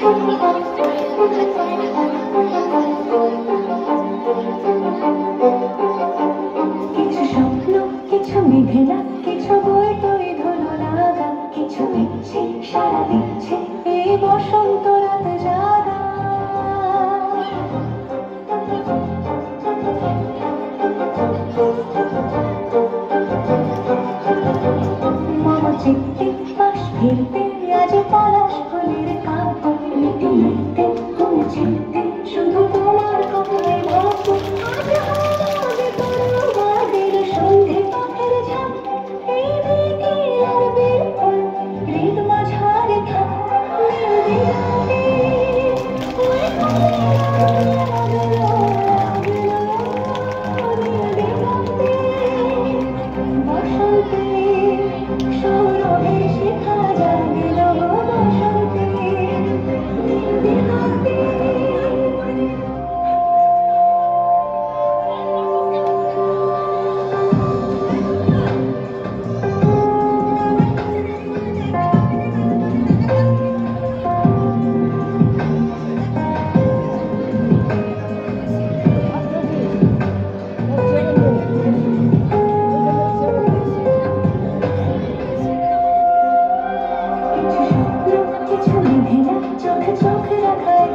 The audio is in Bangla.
কিছু স্বপ্ন, কিছু মেঘলা, কিছু বই টই ধুলো লাগা, কিছু ইচ্ছে সারা দিচ্ছে এই বসন্ত রাত জাগা। মম চিত্তে পাশ ফিরতে আজ পলাশ ফুলের কাব্য, মিটে মিটতে ঘুম ছিটতে শুধু তোমার কপালে ভাগ্য। আজ হবে পরবাদের সন্ধে পাখের ঝাঁক, এই বিকেল আর বিরল হৃদ মাঝারে থাক। মেঘে রাতে ওই বসন্তে সৌরভে শিখা জাগল বসন্তে। কিছু মেঘেলা চোখে চোখ রাখায়